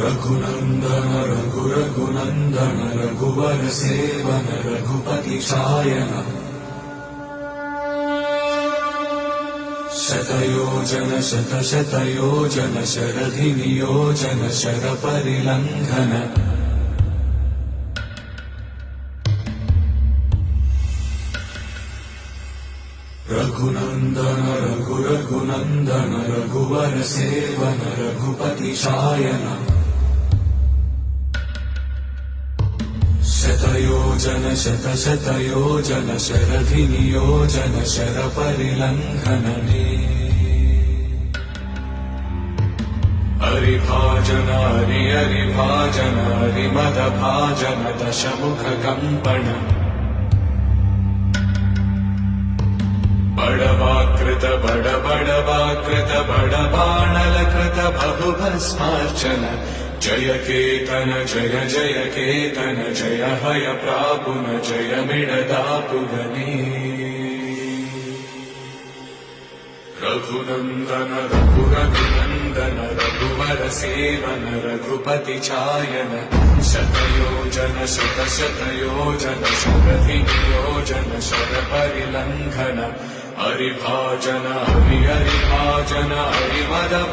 रघुनन्दन रघुनन्दन रघुवर सेवन रघुपति शायन शतयोजन शतशतयोजन शरधि नियोजन शरपरिलङ्घन रघुनन्दन रघुनन्दन रघुवर सेवन रघुपति शायन शतयोजन शतशतयोजन शरधि नियोजन शरपरिलङ्घन हरिभाजन हरिभाजन हरिमदभाजन दशमुखकम्पण बड़वाकृत बड़बाणलकृत बहुभस्मार्चन जय केतन जय जय केतन जय हय प्रापुन जय मिडदापुगनी रघुनन्दन रघुनन्दन रघुवर सेवन रघुपति चायन शतयोजन शतशतयोजन शरधि नियोजन शरपरिलङ्घन हरिभाजन हरिभाजन हरिमद